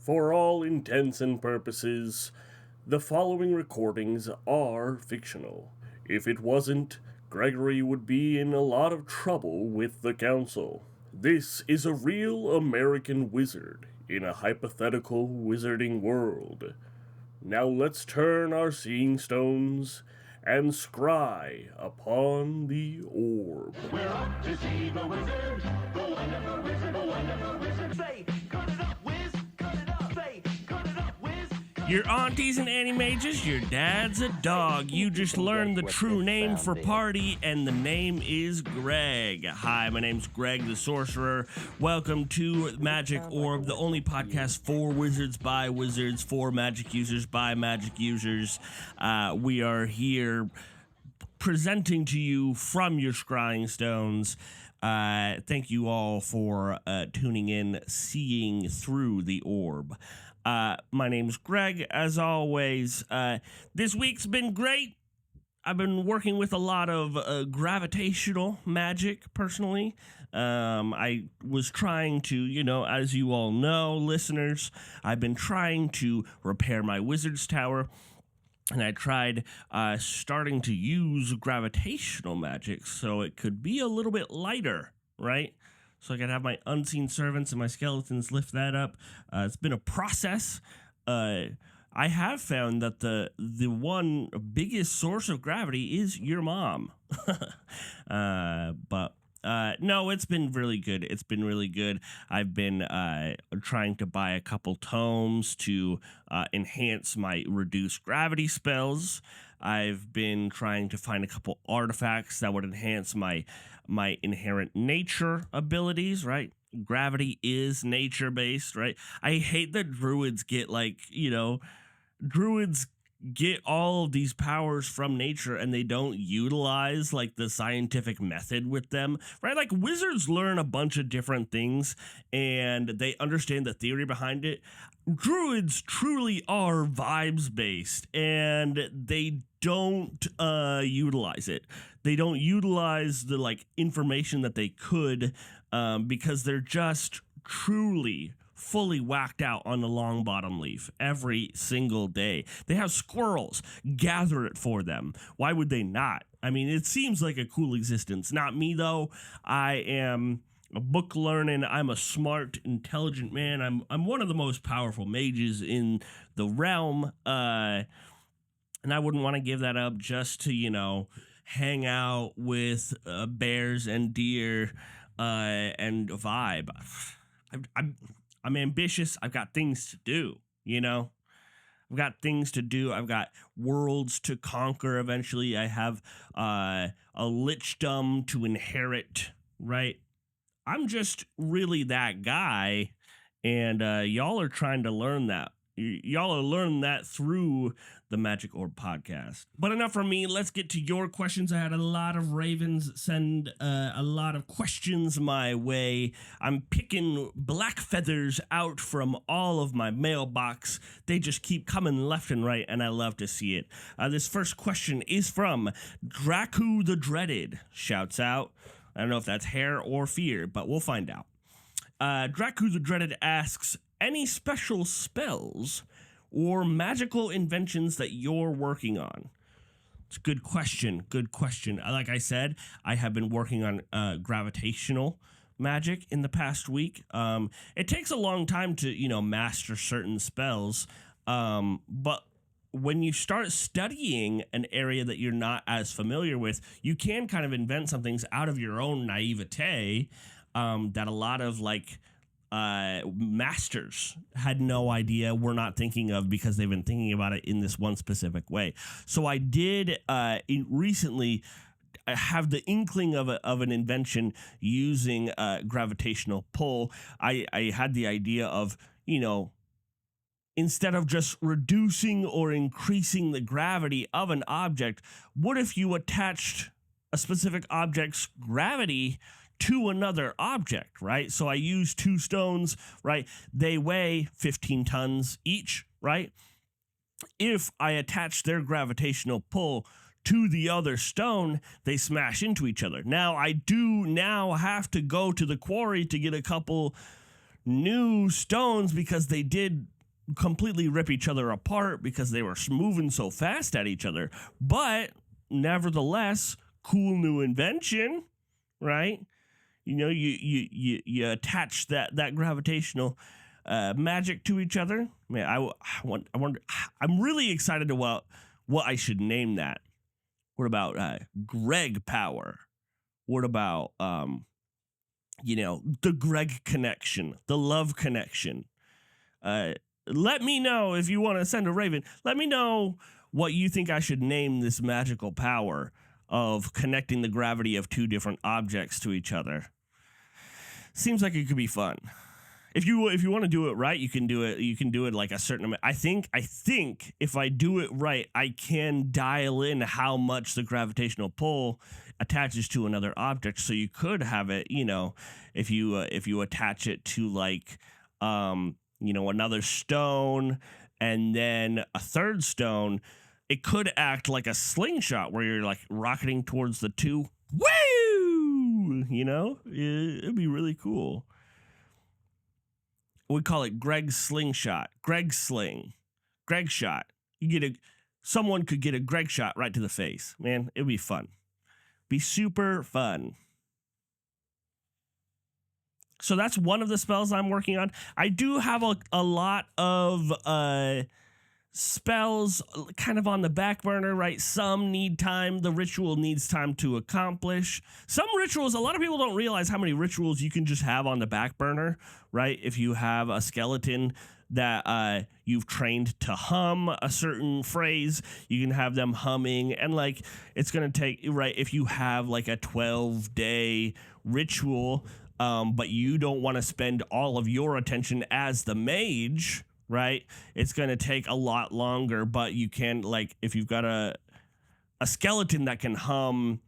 For all intents and purposes, the following recordings are fictional. If it wasn't, Gregory would be in a lot of trouble with the council. This is a real American wizard in a hypothetical wizarding world. Now let's turn our seeing stones and scry upon the orb. We're off to see the wizard, the wonderful wizard, the wonderful wizard. Say, cut it up, whiz, cut it up. Say, cut it up, whiz. Your aunties and animages, your dad's a dog. You just learned the true name for party, and the name is Greg. Hi, my name's Greg the Sorcerer. Welcome to Magic Orb, the only podcast for wizards by wizards, for magic users by magic users. We are here presenting to you from your scrying stones. Thank you all for tuning in, seeing through the orb. My name's Greg, as always. This week's been great. I've been working with a lot of gravitational magic, personally. I was trying to, as you all know, listeners, I've been trying to repair my wizard's tower. And I tried starting to use gravitational magic so it could be a little bit lighter, right? So I could have my unseen servants and my skeletons lift that up. It's been a process. I have found that the one biggest source of gravity is your mom. But no, it's been really good. It's been really good. I've been trying to buy a couple tomes to enhance my reduced gravity spells. I've been trying to find a couple artifacts that would enhance my inherent nature abilities, right? Gravity is nature-based, right? I hate that druids get druids get all of these powers from nature and they don't utilize the scientific method with them, right? Like wizards learn a bunch of different things and they understand the theory behind it. Druids truly are vibes based and they don't utilize it. They don't utilize the information that they could because they're just truly fully whacked out on the long bottom leaf every single day. They have squirrels gather it for them. Why would they not? I mean, it seems like a cool existence. Not me, though. I am a book learning. I'm a smart, intelligent man. I'm one of the most powerful mages in the realm. And I wouldn't want to give that up just to, hang out with bears and deer and vibe. I'm ambitious. I've got things to do, I've got things to do. I've got worlds to conquer eventually. I have a lichdom to inherit, right? I'm just really that guy, and y'all are trying to learn that. Y'all are learning that through the Magic Orb podcast. But enough from me. Let's get to your questions. I had a lot of ravens send a lot of questions my way. I'm picking black feathers out from all of my mailbox. They just keep coming left and right, and I love to see it. This first question is from Draku the Dreaded. Shouts out. I don't know if that's hair or fear, but we'll find out. Draku the Dreaded asks, any special spells or magical inventions that you're working on? It's a good question. Good question. Like I said, I have been working on gravitational magic in the past week. It takes a long time to, master certain spells. But when you start studying an area that you're not as familiar with, you can kind of invent some things out of your own naivete that a lot of masters had no idea, were not thinking of because they've been thinking about it in this one specific way. So I did recently have the inkling of an invention using gravitational pull. I had the idea of, instead of just reducing or increasing the gravity of an object, what if you attached a specific object's gravity to another object, right? So I use two stones, right? They weigh 15 tons each, right? If I attach their gravitational pull to the other stone, they smash into each other. Now, I do now have to go to the quarry to get a couple new stones because they did completely rip each other apart because they were moving so fast at each other. But nevertheless, cool new invention, right? You know, you attach that gravitational magic to each other. Man, I wonder. I'm really excited about what I should name that. What about Greg power? What about the Greg connection, the love connection? Let me know if you want to send a raven. Let me know what you think I should name this magical power of connecting the gravity of two different objects to each other. Seems like it could be fun. If you want to do it right, you can do it. You can do it like a certain amount. I think if I do it right, I can dial in how much the gravitational pull attaches to another object. So you could have it, if you attach it to like another stone and then a third stone, it could act like a slingshot where you're like rocketing towards the two. Woo! It'd be really cool. We call it Greg's slingshot, Greg sling, Greg shot. Someone could get a Greg shot right to the face. Man, it'd be fun. Be super fun. So that's one of the spells I'm working on. I do have a lot of spells kind of on the back burner, right? Some need time. The ritual needs time to accomplish. Some rituals, a lot of people don't realize how many rituals you can just have on the back burner, right? If you have a skeleton that you've trained to hum a certain phrase, you can have them humming, and like it's going to take, right? If you have like a 12-day ritual, but you don't want to spend all of your attention as the mage, right? It's going to take a lot longer, but you can, like, if you've got a skeleton that can hum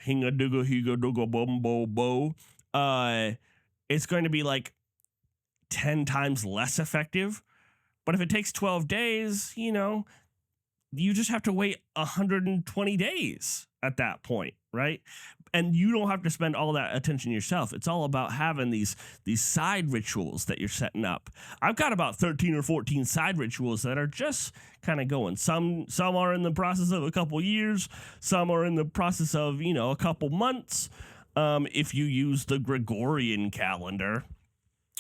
hinga duga higa duga bum bo bo, it's going to be like 10 times less effective. But if it takes 12 days, you just have to wait 120 days at that point, right? And you don't have to spend all that attention yourself. It's all about having these side rituals that you're setting up. I've got about 13 or 14 side rituals that are just kind of going. Some are in the process of a couple years. Some are in the process of, a couple months, if you use the Gregorian calendar.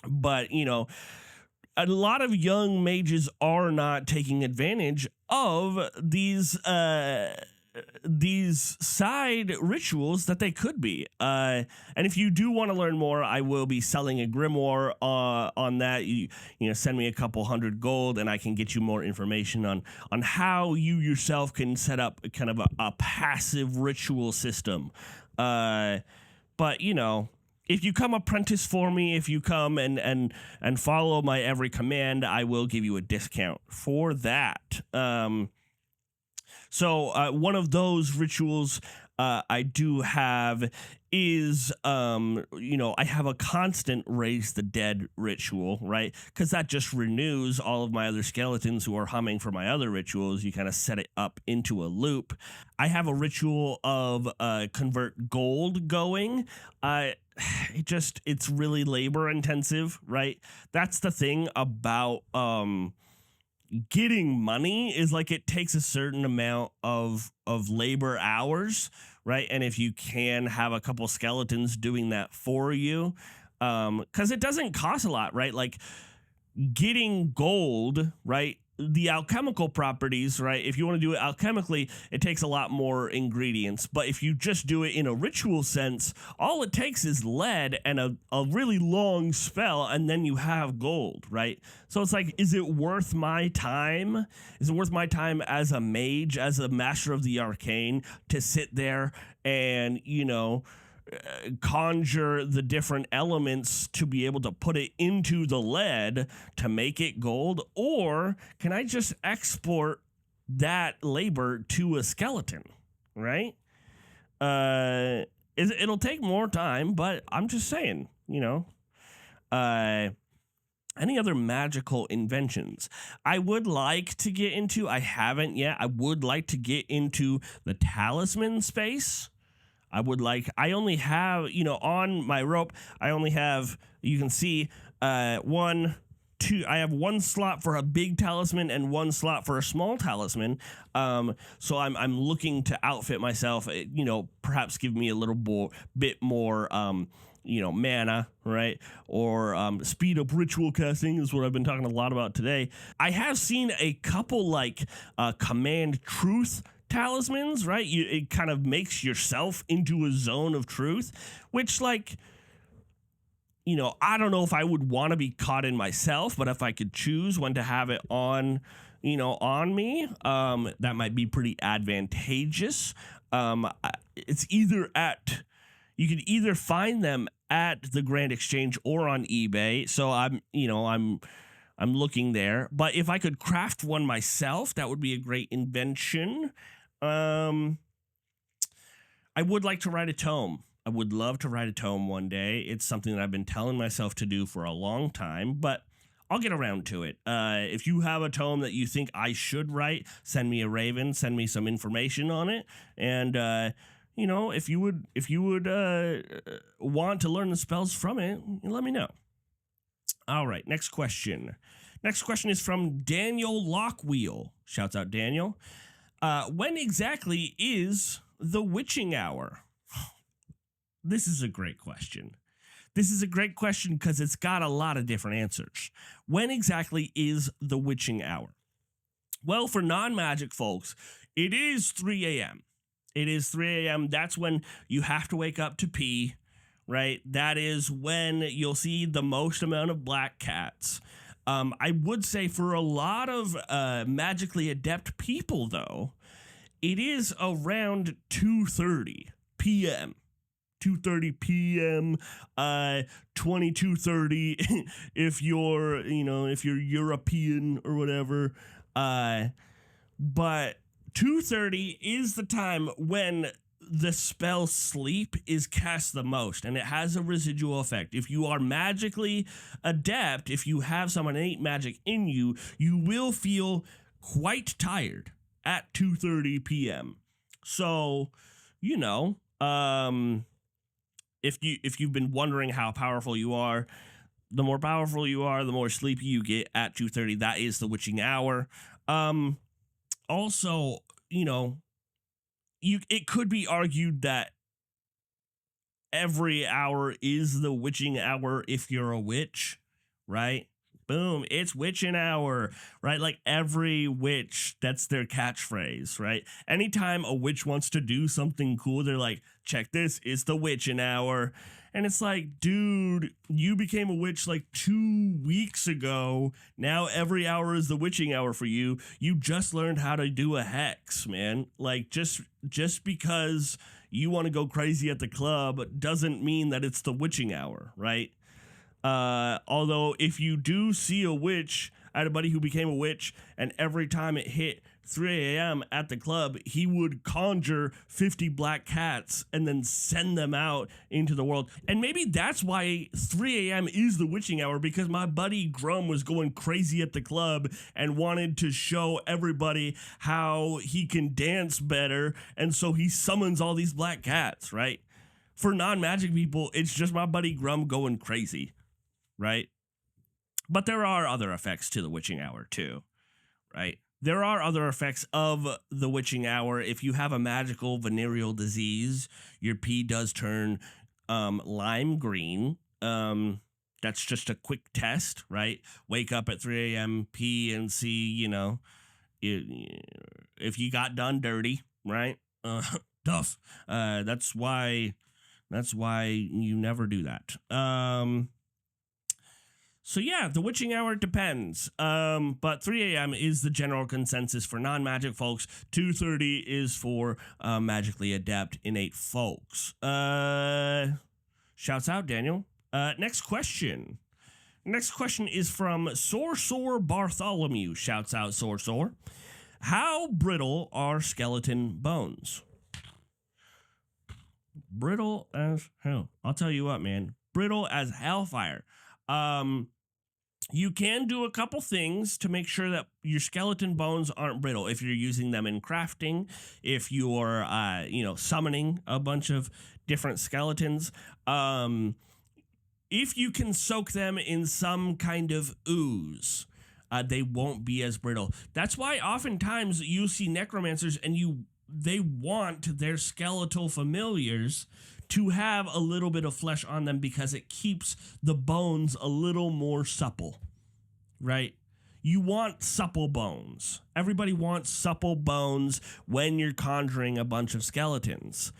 But, a lot of young mages are not taking advantage of these side rituals that they could be. And if you do want to learn more, I will be selling a grimoire on that. You send me a couple $100 gold and I can get you more information on how you yourself can set up kind of a passive ritual system. But if you come apprentice for me, if you come and follow my every command, I will give you a discount for that. So one of those rituals I do have is, I have a constant raise the dead ritual, right? Because that just renews all of my other skeletons who are humming for my other rituals. You kind of set it up into a loop. I have a ritual of convert gold going. It's really labor intensive, right? That's the thing about getting money, is like it takes a certain amount of labor hours, right? And if you can have a couple skeletons doing that for you, because it doesn't cost a lot, right? Like getting gold, right? The alchemical properties, right? If you want to do it alchemically, it takes a lot more ingredients. But if you just do it in a ritual sense, all it takes is lead and a really long spell, and then you have gold, right? So it's like, is it worth my time? Is it worth my time as a mage, as a master of the arcane, to sit there and, conjure the different elements to be able to put it into the lead to make it gold? Or can I just export that labor to a skeleton, right? It'll take more time, but I'm just saying, any other magical inventions I would like to get into? I haven't yet. I would like to get into the talisman space. I only have, on my rope, I only have, you can see, One, two. I have one slot for a big talisman and one slot for a small talisman. So I'm looking to outfit myself. Perhaps give me a little bit more. Mana, right? Or speed up ritual casting is what I've been talking a lot about today. I have seen a couple command truth talismans, right? It kind of makes yourself into a zone of truth, which I don't know if I would want to be caught in myself, but if I could choose when to have it on me, that might be pretty advantageous. It's either you could either find them at the Grand Exchange or on eBay. So I'm looking there. But if I could craft one myself, that would be a great invention. I would like to write a tome. I would love to write a tome one day. It's something that I've been telling myself to do for a long time, but I'll get around to it. If you have a tome that you think I should write, send me a raven, send me some information on it, and if you would want to learn the spells from it, let me know. All right, next question. Next question is from Daniel Lockwheel. Shouts out Daniel. When exactly is the witching hour? This is a great question. This is a great question because it's got a lot of different answers. When exactly is the witching hour? Well, for non-magic folks, it is 3 a.m. It is 3 a.m. That's when you have to wake up to pee, right? That is when you'll see the most amount of black cats. I would say for a lot of magically adept people, though, it is around 2:30 p.m. 2:30 p.m. 22:30 if you're European or whatever. But 2:30 is the time when the spell sleep is cast the most, and it has a residual effect. If you are magically adept, if you have some innate magic in you, you will feel quite tired at 2:30 p.m. So, if you've been wondering how powerful you are, the more powerful you are, the more sleepy you get at 2:30. That is the witching hour. Also, it could be argued that every hour is the witching hour if you're a witch, right? Boom, it's witching hour, right? Like every witch, that's their catchphrase, right? Anytime a witch wants to do something cool, they're like, check this, it's the witching hour. And it's like, dude, you became a witch like 2 weeks ago. Now every hour is the witching hour for you. You just learned how to do a hex, man. Like just because you want to go crazy at the club doesn't mean that it's the witching hour, right? Although if you do see a witch, I had a buddy who became a witch, and every time it hit 3 a.m. at the club, he would conjure 50 black cats and then send them out into the world. And maybe that's why 3 a.m. is the witching hour, because my buddy Grum was going crazy at the club and wanted to show everybody how he can dance better, and so he summons all these black cats, right? For non-magic people, it's just my buddy Grum going crazy, right? But there are other effects to the witching hour too, right? There are other effects of the witching hour. If you have a magical venereal disease, your pee does turn lime green. That's just a quick test, right? Wake up at 3 a.m., pee, and see, if you got done dirty, right? Tough. That's why you never do that. So yeah, the witching hour depends. But 3 a.m. is the general consensus for non-magic folks. 2:30 is for magically adept innate folks. Shouts out, Daniel. Next question. Next question is from Sore Bartholomew. Shouts out, Sore. How brittle are skeleton bones? Brittle as hell. I'll tell you what, man. Brittle as hellfire. You can do a couple things to make sure that your skeleton bones aren't brittle. If you're using them in crafting, if you're, summoning a bunch of different skeletons, if you can soak them in some kind of ooze, they won't be as brittle. That's why oftentimes you see necromancers and they want their skeletal familiars to have a little bit of flesh on them because it keeps the bones a little more supple, right? You want supple bones. Everybody wants supple bones when you're conjuring a bunch of skeletons.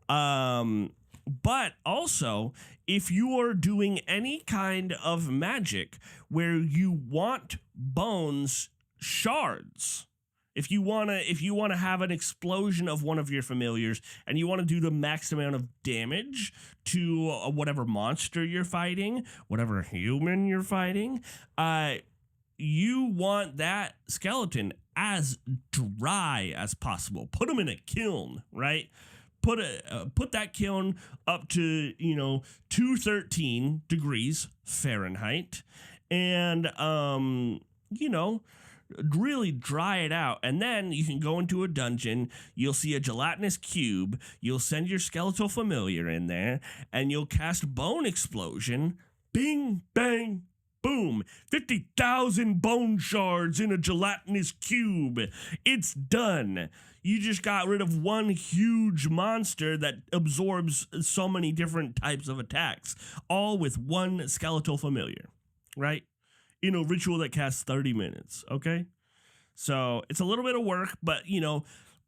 But also, if you are doing any kind of magic where you want bones shards, if you wanna have an explosion of one of your familiars and you want to do the max amount of damage to whatever monster you're fighting, whatever human you're fighting, you want that skeleton as dry as possible. Put them in a kiln, right? Put that kiln up to 213 degrees Fahrenheit, and really dry it out, and then you can go into a dungeon. You'll see a gelatinous cube. You'll send your skeletal familiar in there, and you'll cast Bone Explosion. Bing, bang, boom. 50,000 bone shards in a gelatinous cube. It's done. You just got rid of one huge monster that absorbs so many different types of attacks, all with one skeletal familiar, right? In a ritual that casts 30 minutes, okay? So it's a little bit of work, but,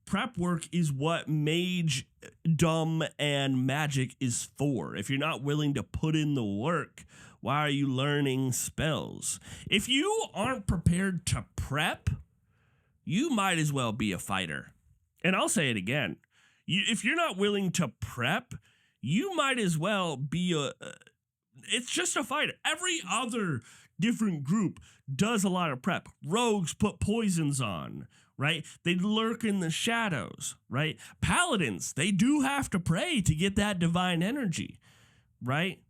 prep work is what mage, dumb, and magic is for. If you're not willing to put in the work, why are you learning spells? If you aren't prepared to prep, you might as well be a fighter. And I'll say it again. If you're not willing to prep, you might as well be it's just a fighter. Every other different group does a lot of prep. Rogues put poisons on, right? They lurk in the shadows, right? Paladins, they do have to pray to get that divine energy, right?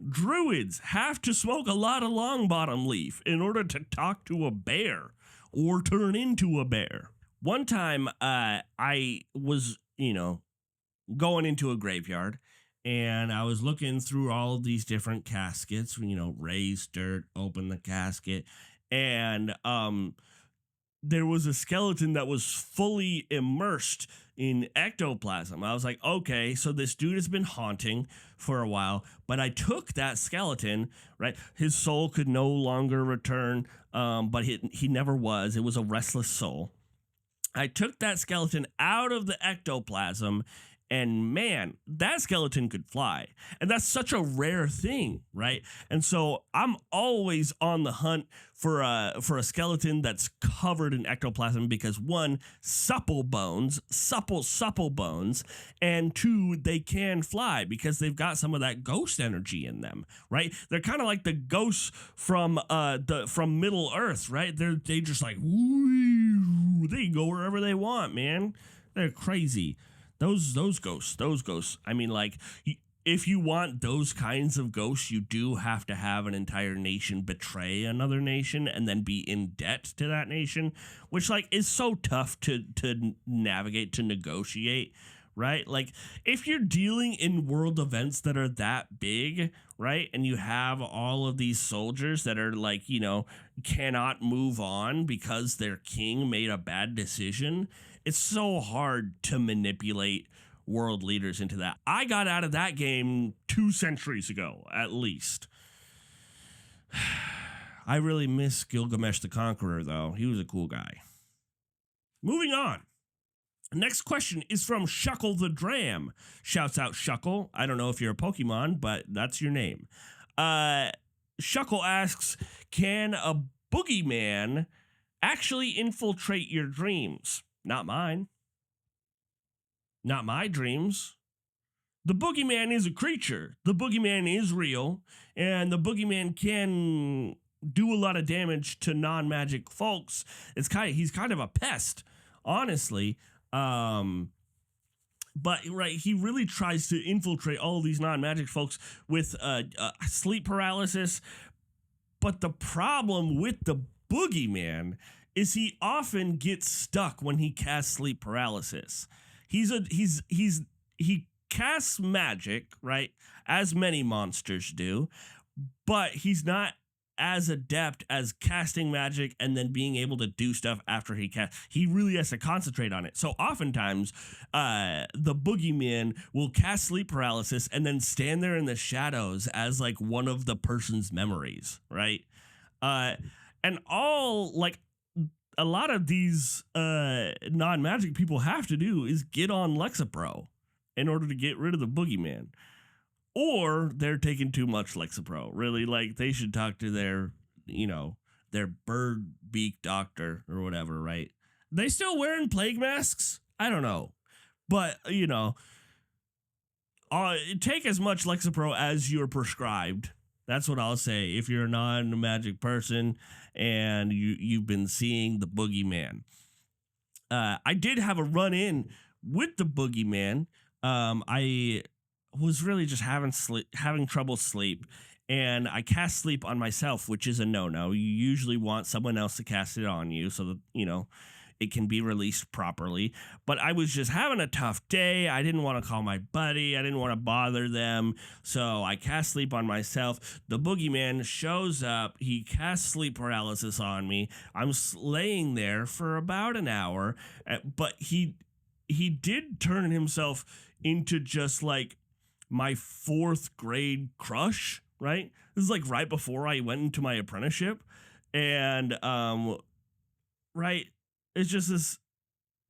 Druids have to smoke a lot of longbottom leaf in order to talk to a bear or turn into a bear. One time, I was, going into a graveyard, and I was looking through all of these different caskets, raise dirt, open the casket, and there was a skeleton that was fully immersed in ectoplasm. I was like, okay, so this dude has been haunting for a while, but I took that skeleton, right? His soul could no longer return, but he never was. It was a restless soul. I took that skeleton out of the ectoplasm, and man, that skeleton could fly. And that's such a rare thing, right? And so I'm always on the hunt for a skeleton that's covered in ectoplasm because one, supple bones, supple bones, and two, they can fly because they've got some of that ghost energy in them, right? They're kind of like the ghosts from Middle Earth, right? They just like, woo, they go wherever they want, man. They're crazy. Those ghosts. I mean, like, if you want those kinds of ghosts, you do have to have an entire nation betray another nation and then be in debt to that nation, which, like, is so tough to navigate, to negotiate, right? Like, if you're dealing in world events that are that big, right, and you have all of these soldiers that are, like, cannot move on because their king made a bad decision, it's so hard to manipulate world leaders into that. I got out of that game 2 centuries ago, at least. I really miss Gilgamesh the Conqueror, though. He was a cool guy. Moving on. Next question is from Shuckle the Dram. Shouts out Shuckle. I don't know if you're a Pokemon, but that's your name. Shuckle asks, can a boogeyman actually infiltrate your dreams? Not mine. Not my dreams. The boogeyman is a creature. The boogeyman is real, and the boogeyman can do a lot of damage to non-magic folks. He's kind of a pest, honestly. But right, he really tries to infiltrate all of these non-magic folks with sleep paralysis. But the problem with the boogeyman is he often gets stuck when he casts sleep paralysis. He casts magic, right? As many monsters do, but he's not as adept as casting magic and then being able to do stuff after he casts. He really has to concentrate on it. So oftentimes, the boogeyman will cast sleep paralysis and then stand there in the shadows as like one of the person's memories, right? And all like a lot of these non-magic people have to do is get on Lexapro in order to get rid of the boogeyman. Or they're taking too much Lexapro. Really, like they should talk to their, their bird beak doctor or whatever, right? They still wearing plague masks? I don't know. But, take as much Lexapro as you're prescribed. That's what I'll say. If you're a non-magic person and you've been seeing the boogeyman. I did have a run-in with the boogeyman. I was really just having trouble sleep, and I cast sleep on myself, which is a no-no. You usually want someone else to cast it on you so that, it can be released properly. But I was just having a tough day. I didn't want to call my buddy. I didn't want to bother them. So I cast sleep on myself. The boogeyman shows up. He casts sleep paralysis on me. I'm laying there for about an hour, but he did turn himself into just like my 4th grade crush, right? This is like right before I went into my apprenticeship. And, right, it's just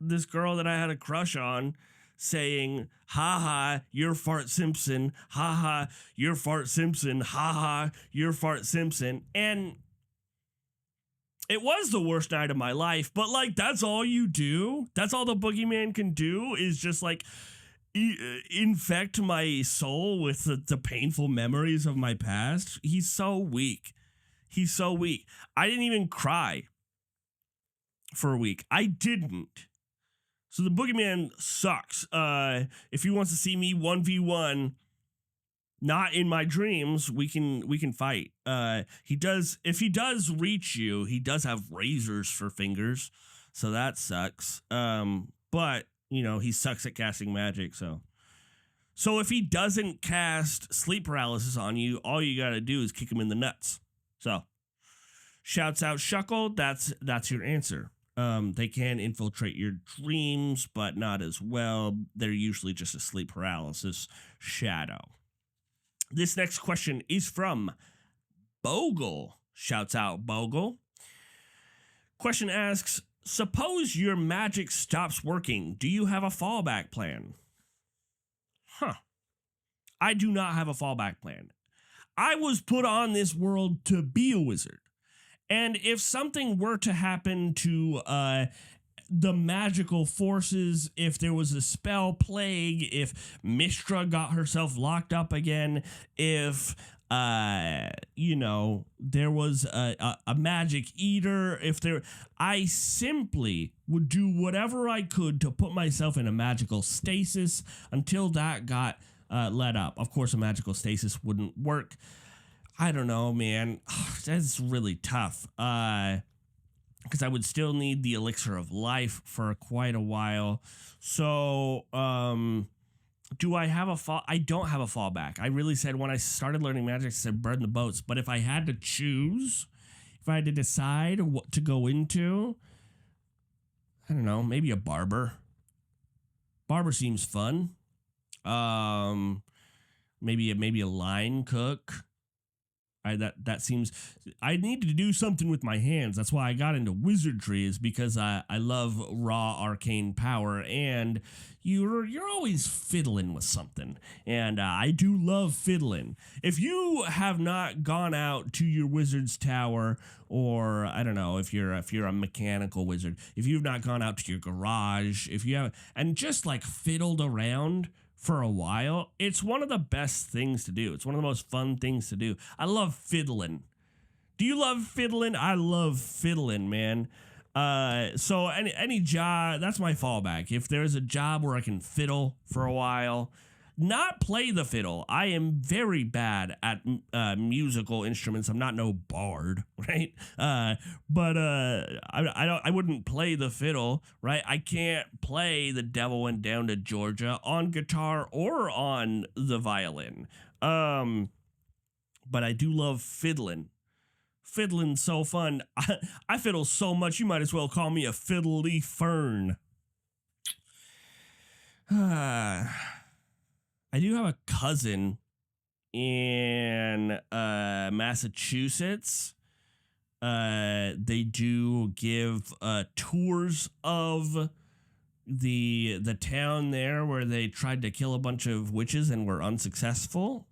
this girl that I had a crush on saying, ha ha, you're Fart Simpson, ha ha, you're Fart Simpson, ha ha, you're Fart Simpson. And it was the worst night of my life, but like, that's all you do. That's all the boogeyman can do is just like, infect my soul with the painful memories of my past. He's so weak. I didn't even cry for a week. I didn't. So the boogeyman sucks. If he wants to see me 1v1, not in my dreams, we can fight. He does. If he does reach you, he does have razors for fingers, so that sucks. But he sucks at casting magic, so if he doesn't cast sleep paralysis on you, all you gotta do is kick him in the nuts. So, shouts out Shuckle, that's your answer. They can infiltrate your dreams, but not as well. They're usually just a sleep paralysis shadow. This next question is from Bogle. Shouts out Bogle. Question asks, suppose your magic stops working. Do you have a fallback plan? I do not have a fallback plan. I was put on this world to be a wizard. And if something were to happen to the magical forces, if there was a spell plague, if Mistra got herself locked up again, if there was a magic eater, I simply would do whatever I could to put myself in a magical stasis until that got let up. Of course, a magical stasis wouldn't work. I don't know, man. That's really tough. Because I would still need the elixir of life for quite a while. So, do I have I don't have a fallback. I really said when I started learning magic, I said burn the boats. But if I had to choose, if I had to decide what to go into, I don't know, maybe a barber. Barber seems fun. Maybe a line cook. That seems, I need to do something with my hands. That's why I got into wizardry, is because I love raw arcane power, and you're always fiddling with something, and I do love fiddling. If you have not gone out to your wizard's tower, or I don't know, if you're a mechanical wizard, if you've not gone out to your garage, if you have, and just like fiddled around for a while, it's one of the best things to do. It's one of the most fun things to do. I love fiddling. Do you love fiddling? I love fiddling, man. So any job, that's my fallback. If there's a job where I can fiddle for a while, not play the fiddle. I am very bad at musical instruments. I'm not no bard, right? I wouldn't play the fiddle, right? I can't play The Devil Went Down to Georgia on guitar or on the violin. But I do love fiddling. Fiddling's so fun. I fiddle so much, you might as well call me a fiddly fern. I do have a cousin in Massachusetts. They do give tours of the town there where they tried to kill a bunch of witches and were unsuccessful.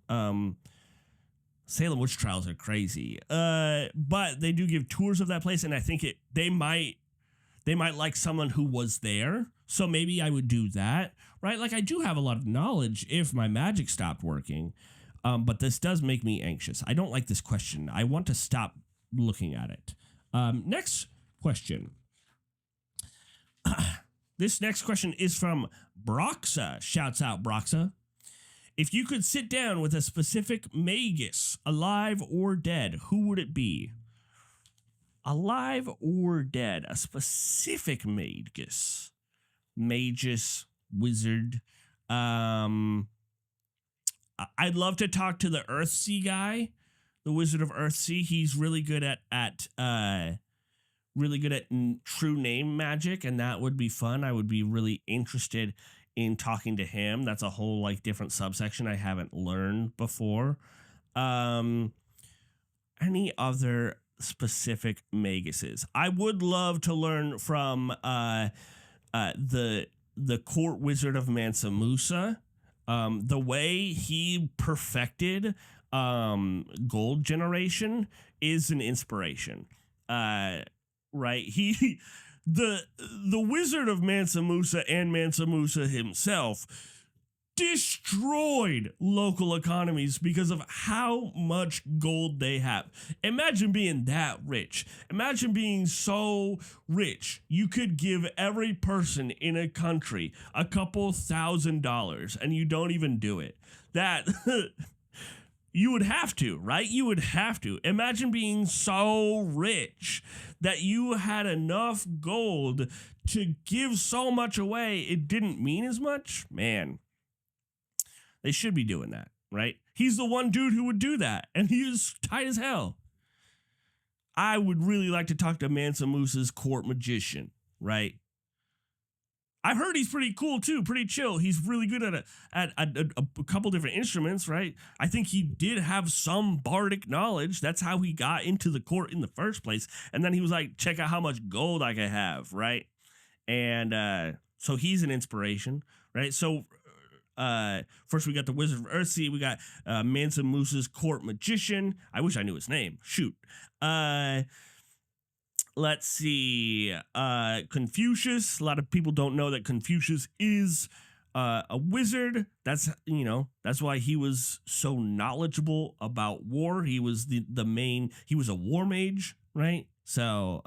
Salem witch trials are crazy. But they do give tours of that place, and I think they might like someone who was there. So maybe I would do that, right? Like I do have a lot of knowledge if my magic stopped working. But this does make me anxious. I don't like this question. I want to stop looking at it. Next question. This next question is from Broxa. Shouts out Broxa. If you could sit down with a specific magus, alive or dead, who would it be? Alive or dead? A specific magus. Magus, wizard. I'd love to talk to the Earthsea guy, the Wizard of Earthsea. He's really good at true name magic, and that would be fun. I would be really interested in talking to him. That's a whole like different subsection I haven't learned before. Any other specific maguses? I would love to learn from the court wizard of Mansa Musa. The way he perfected gold generation is an inspiration. Right? The wizard of Mansa Musa and Mansa Musa himself destroyed local economies because of how much gold they have. Imagine being that rich. Imagine being so rich you could give every person in a country a couple $1,000 and you don't even do it. That you would have to, right? You would have to. Imagine being so rich that you had enough gold to give so much away it didn't mean as much. Man, they should be doing that, right? He's the one dude who would do that, and he is tight as hell. I would really like to talk to Mansa Musa's court magician, right? I've heard he's pretty cool too, pretty chill. He's really good at a couple different instruments, right? I think he did have some bardic knowledge. That's how he got into the court in the first place. And then he was like, check out how much gold I can have, right? And so he's an inspiration, right? So first we got the Wizard of Earthsea. We got Mansa Musa's court magician. I wish I knew his name. Shoot. Let's see. Confucius. A lot of people don't know that Confucius is a wizard. That's why he was so knowledgeable about war. He was he was a war mage, right? So,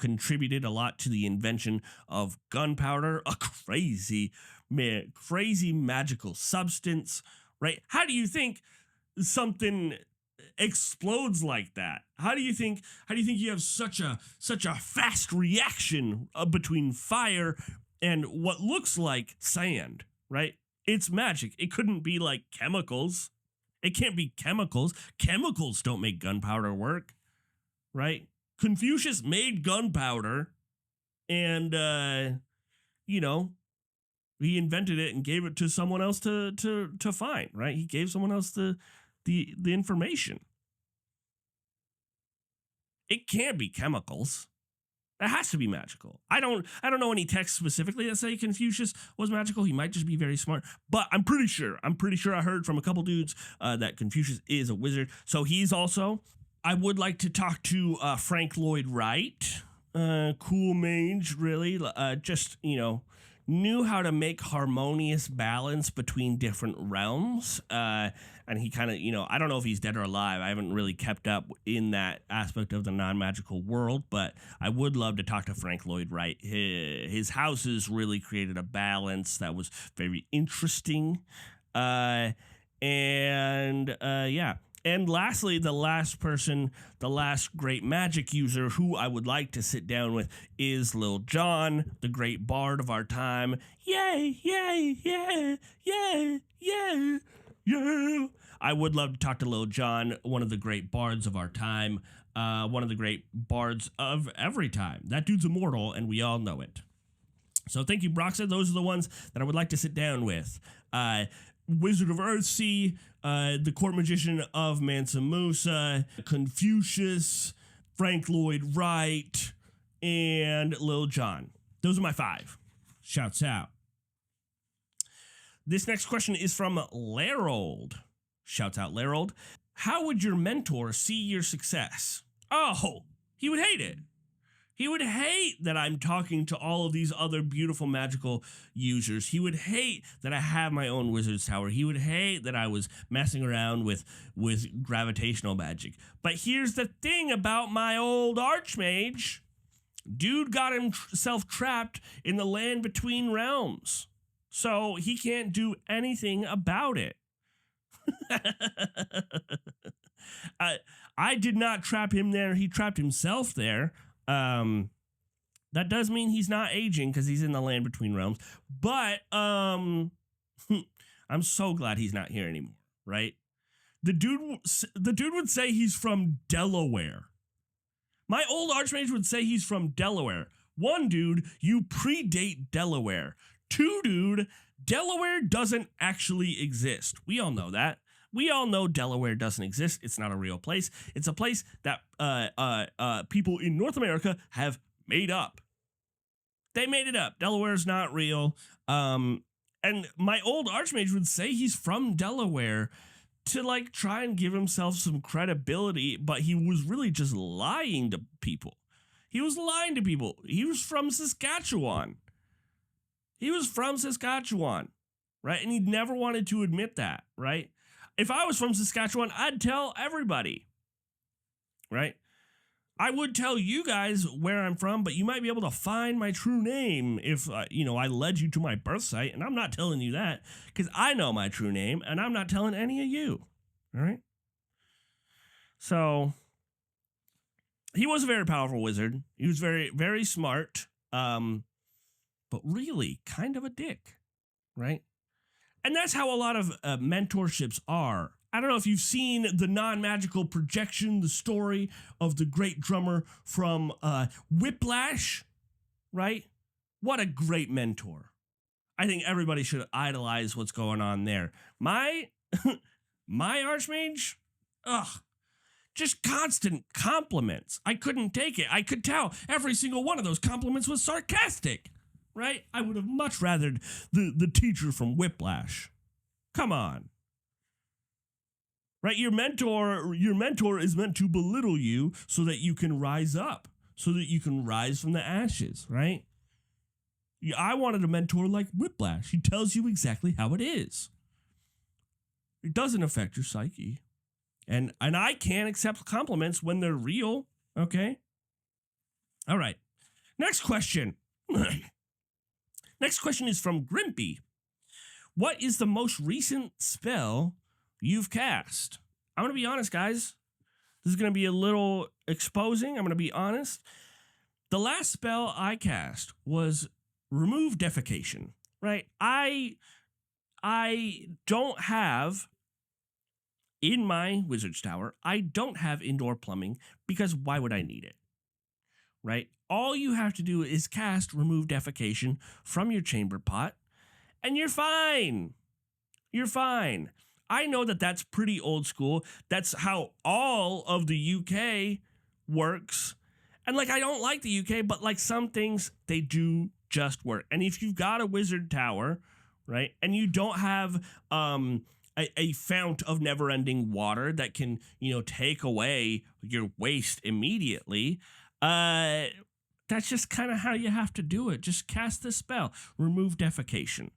contributed a lot to the invention of gunpowder, a crazy magical substance, right? How do you think something explodes like that? How do you think you have such a fast reaction between fire and what looks like sand, right? It's magic. It couldn't be like chemicals. It can't be chemicals. Chemicals don't make gunpowder work, right? Confucius made gunpowder and he invented it and gave it to someone else to find, right? He gave someone else the information. It can't be chemicals. It has to be magical. I don't know any texts specifically that say Confucius was magical. He might just be very smart, but I'm pretty sure I heard from a couple dudes that Confucius is a wizard. So he's also. I would like to talk to Frank Lloyd Wright. Cool mage, really. knew how to make harmonious balance between different realms. And he kind of, I don't know if he's dead or alive. I haven't really kept up in that aspect of the non-magical world, but I would love to talk to Frank Lloyd Wright. His houses really created a balance that was very interesting. Yeah. And lastly, the last great magic user who I would like to sit down with is Lil Jon, the great bard of our time. Yay, yay, yeah, yeah, yeah, yeah. I would love to talk to Lil Jon, one of the great bards of our time, one of the great bards of every time. That dude's immortal, and we all know it. So thank you, Broxa. Those are the ones that I would like to sit down with. Wizard of Earthsea, the court magician of Mansa Musa, Confucius, Frank Lloyd Wright, and Lil Jon. Those are my 5. Shouts out. This next question is from Larold. Shouts out, Larold. How would your mentor see your success? Oh, he would hate it. He would hate that I'm talking to all of these other beautiful magical users. He would hate that I have my own wizard's tower. He would hate that I was messing around with gravitational magic. But here's the thing about my old archmage. Dude got himself trapped in the land between realms. So he can't do anything about it. I did not trap him there. He trapped himself there. That does mean he's not aging because he's in the land between realms. But I'm so glad he's not here anymore, right? The dude would say he's from Delaware. My old archmage would say he's from Delaware. 1, dude, you predate Delaware. 2, dude, Delaware doesn't actually exist. We all know that. We all know Delaware doesn't exist. It's not a real place. It's a place that people in North America have made up. They made it up. Delaware's not real. And my old archmage would say he's from Delaware to like try and give himself some credibility, but he was really just lying to people. He was lying to people. He was from Saskatchewan. Right? And he never wanted to admit that, right? If I was from Saskatchewan, I'd tell everybody, right? I would tell you guys where I'm from, but you might be able to find my true name if, I led you to my birth site, and I'm not telling you that because I know my true name, and I'm not telling any of you, all right? So he was a very powerful wizard. He was very, very smart, but really kind of a dick, right? And that's how a lot of mentorships are. I don't know if you've seen the non-magical projection, the story of the great drummer from Whiplash, right? What a great mentor. I think everybody should idolize what's going on there. My archmage, just constant compliments. I couldn't take it. I could tell every single one of those compliments was sarcastic. Right? I would have much rathered the teacher from Whiplash. Come on. Right? Your mentor is meant to belittle you so that you can rise up, so that you can rise from the ashes, right? I wanted a mentor like Whiplash. He tells you exactly how it is. It doesn't affect your psyche. And I can't accept compliments when they're real, okay? All right. Next question. Next question is from Grimpy. What is the most recent spell you've cast? I'm going to be honest, guys. This is going to be a little exposing. I'm going to be honest. The last spell I cast was Remove Defecation, right? I don't have, in my Wizard's Tower, I don't have indoor plumbing because why would I need it, right? All you have to do is cast Remove Defecation from your chamber pot, and you're fine. You're fine. I know that that's pretty old school. That's how all of the UK works. And like, I don't like the UK, but like some things, they do just work. And if you've got a wizard tower, right, and you don't have a fount of never-ending water that can, take away your waste immediately, that's just kind of how you have to do it. Just cast the spell, remove defecation,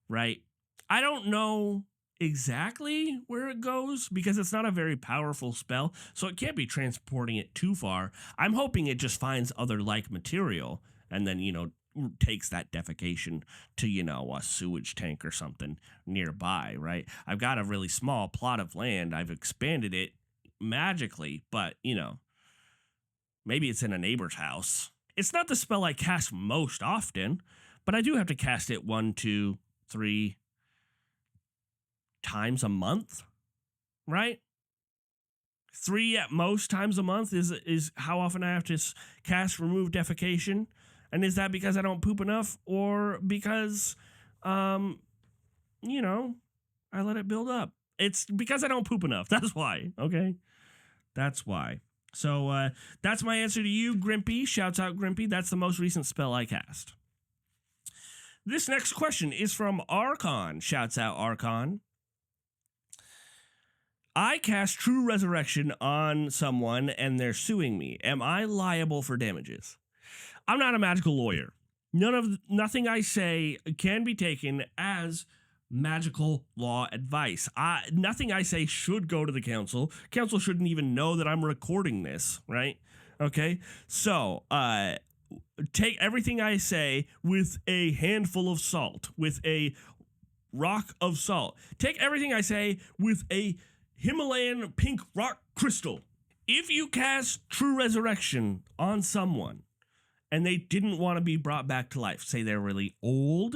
right? I don't know exactly where it goes because it's not a very powerful spell, so it can't be transporting it too far. I'm hoping it just finds other like material and then, takes that defecation to, a sewage tank or something nearby, right? I've got a really small plot of land. I've expanded it magically, but, maybe it's in a neighbor's house. It's not the spell I cast most often, but I do have to cast it 1, 2, 3 times a month, right? 3 at most times a month is how often I have to cast remove defecation. And is that because I don't poop enough or because, I let it build up? It's because I don't poop enough. That's why. Okay. That's why. So that's my answer to you, Grimpy. Shouts out, Grimpy. That's the most recent spell I cast. This next question is from Archon. Shouts out, Archon. I cast True Resurrection on someone and they're suing me. Am I liable for damages? I'm not a magical lawyer. Nothing I say can be taken as magical law advice. Nothing I say should go to the council. Council shouldn't even know that I'm recording this, right? Okay? So, take everything I say with a handful of salt, with a rock of salt. Take everything I say with a Himalayan pink rock crystal. If you cast True Resurrection on someone and they didn't want to be brought back to life, say they're really old,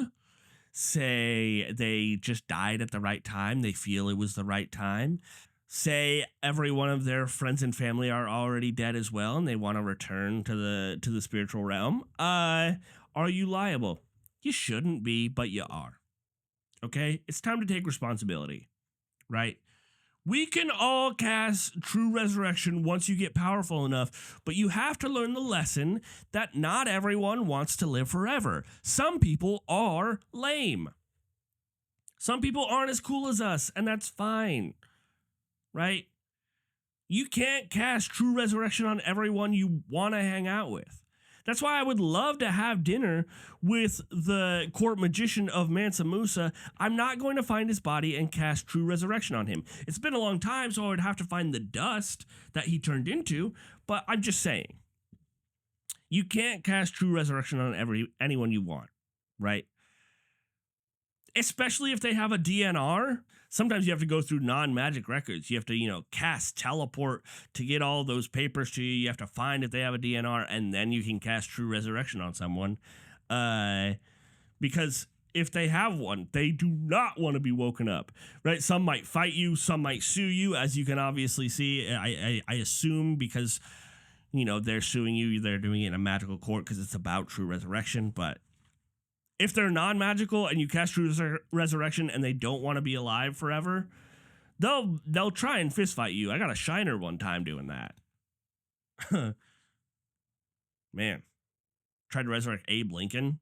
say they just died at the right time, they feel it was the right time, say every one of their friends and family are already dead as well and they want to return to the spiritual realm, are you liable? You shouldn't be, but you are. Okay? It's time to take responsibility, right? We can all cast True Resurrection once you get powerful enough, but you have to learn the lesson that not everyone wants to live forever. Some people are lame. Some people aren't as cool as us, and that's fine, right? You can't cast True Resurrection on everyone you want to hang out with. That's why I would love to have dinner with the court magician of Mansa Musa. I'm not going to find his body and cast True Resurrection on him. It's been a long time, so I would have to find the dust that he turned into, but I'm just saying. You can't cast True Resurrection on anyone you want, right? Especially if they have a DNR. Sometimes you have to go through non-magic records. You have to, cast teleport to get all those papers to you. You have to find if they have a DNR, and then you can cast True Resurrection on someone. Because if they have one, they do not want to be woken up, right? Some might fight you. Some might sue you, as you can obviously see. I assume because, they're suing you, they're doing it in a magical court because it's about True Resurrection, but if they're non-magical and you cast True Resurrection and they don't want to be alive forever, they'll try and fistfight you. I got a shiner one time doing that. Man, tried to resurrect Abe Lincoln.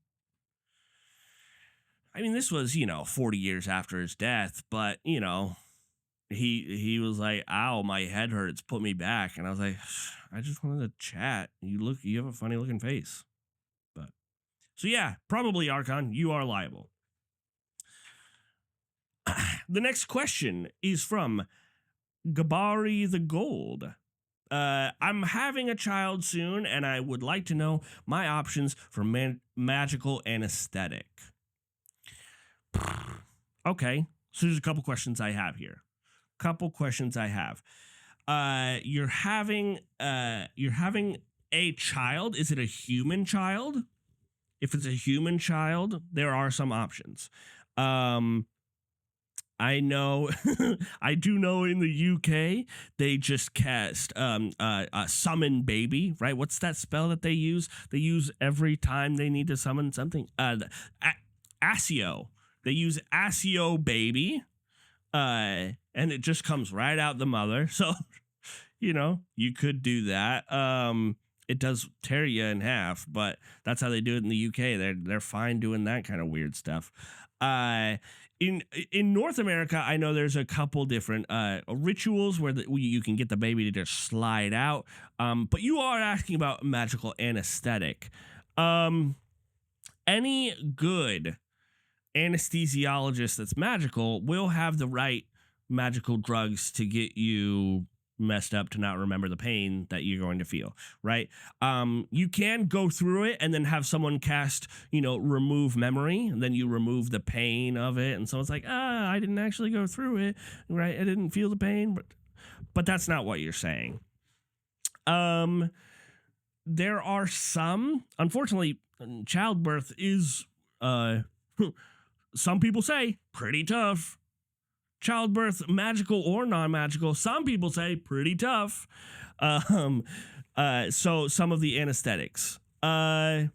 I mean, this was 40 years after his death, but he was like, "Ow, my head hurts. Put me back." And I was like, "I just wanted to chat. You have a funny looking face." So yeah, probably Archon, you are liable. The next question is from Gabari the Gold. I'm having a child soon, and I would like to know my options for magical anesthetic. Okay, so there's a couple questions I have here. You're having a child. Is it a human child? If it's a human child, there are some options. I know, I do know in the UK, they just cast summon baby, right? What's that spell that they use? They use every time they need to summon something. Asio. They use Asio baby, and it just comes right out the mother. So, you could do that. it does tear you in half, but that's how they do it in the UK. They're fine doing that kind of weird stuff. Uh, in North America, I know there's a couple different rituals where you can get the baby to just slide out. But you are asking about magical anesthetic. Any good anesthesiologist that's magical will have the right magical drugs to get you messed up to not remember the pain that you're going to feel, right? You can go through it and then have someone cast, remove memory, and then you remove the pain of it, and so it's like, I didn't actually go through it, right? I didn't feel the pain, but that's not what you're saying. There are some, unfortunately, childbirth is, some people say, pretty tough. Childbirth, magical or non-magical, some people say pretty tough. So some of the anesthetics. You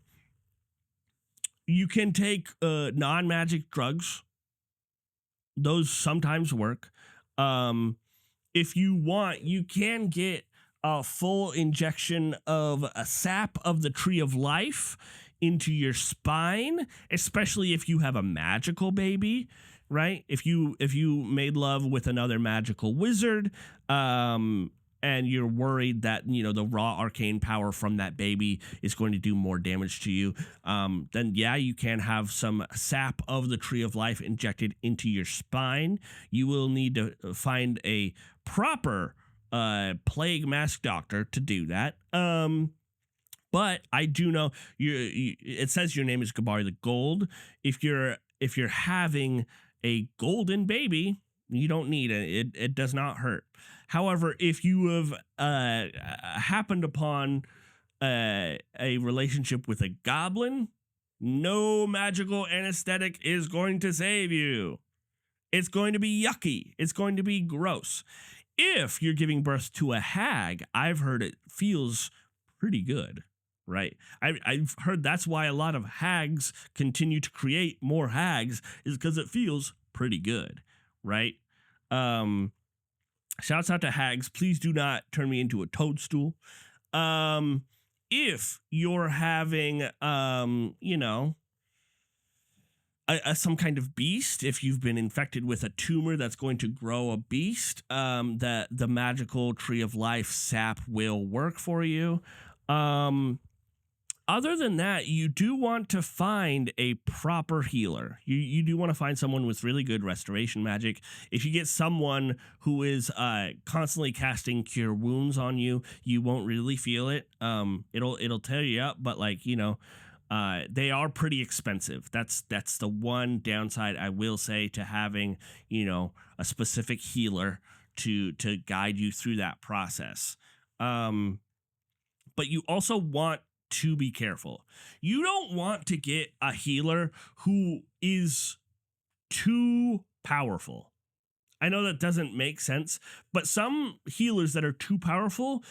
can take non-magic drugs. Those sometimes work. If you want, you can get a full injection of a sap of the tree of life into your spine, especially if you have a magical baby. Right? If you made love with another magical wizard, and you're worried that, the raw arcane power from that baby is going to do more damage to you, then yeah, you can have some sap of the tree of life injected into your spine. You will need to find a proper plague mask doctor to do that. But I do know it says your name is Gabari the Gold. If you're having a golden baby, you don't need it. It does not hurt. However, if you have happened upon a relationship with a goblin, no magical anesthetic is going to save you. It's going to be yucky. It's going to be gross. If you're giving birth to a hag, I've heard it feels pretty good. Right. I've heard that's why a lot of hags continue to create more hags, is because it feels pretty good. Right. Shouts out to hags. Please do not turn me into a toadstool. If you're having, some kind of beast, if you've been infected with a tumor that's going to grow a beast, that the magical tree of life sap will work for you. Other than that, you do want to find a proper healer. You do want to find someone with really good restoration magic. If you get someone who is constantly casting cure wounds on you, you won't really feel it. It'll tear you up, but they are pretty expensive. That's the one downside I will say to having, a specific healer to guide you through that process. But you also want to be careful. You don't want to get a healer who is too powerful. I know that doesn't make sense, but some healers that are too powerful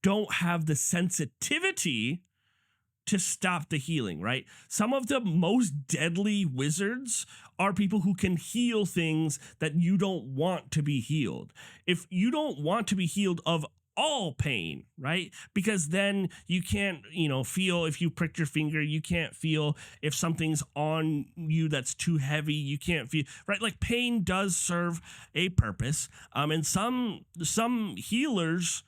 don't have the sensitivity to stop the healing, right? Some of the most deadly wizards are people who can heal things that you don't want to be healed. If you don't want to be healed of all pain, right? Because then you can't, feel if you pricked your finger, you can't feel if something's on you that's too heavy, you can't feel, right? Like pain does serve a purpose. And some healers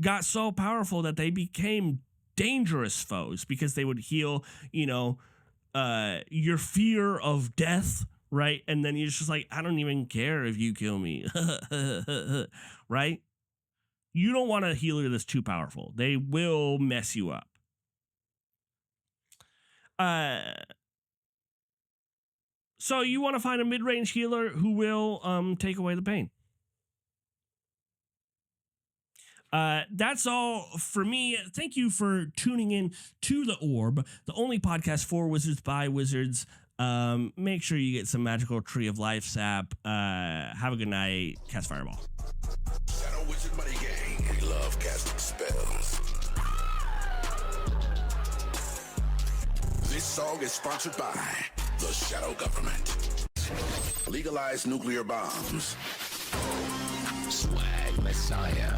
got so powerful that they became dangerous foes because they would heal, your fear of death, right? And then you're just like, I don't even care if you kill me, right? You don't want a healer that's too powerful. They will mess you up. So you want to find a mid-range healer who will take away the pain. That's all for me. Thank you for tuning in to The Orb, the only podcast for wizards by wizards. Make sure you get some magical Tree of Life sap. Have a good night. Cast Fireball. Shadow Wizard Money Gang. We love casting spells. This song is sponsored by the Shadow Government. Legalize nuclear bombs. Swag Messiah.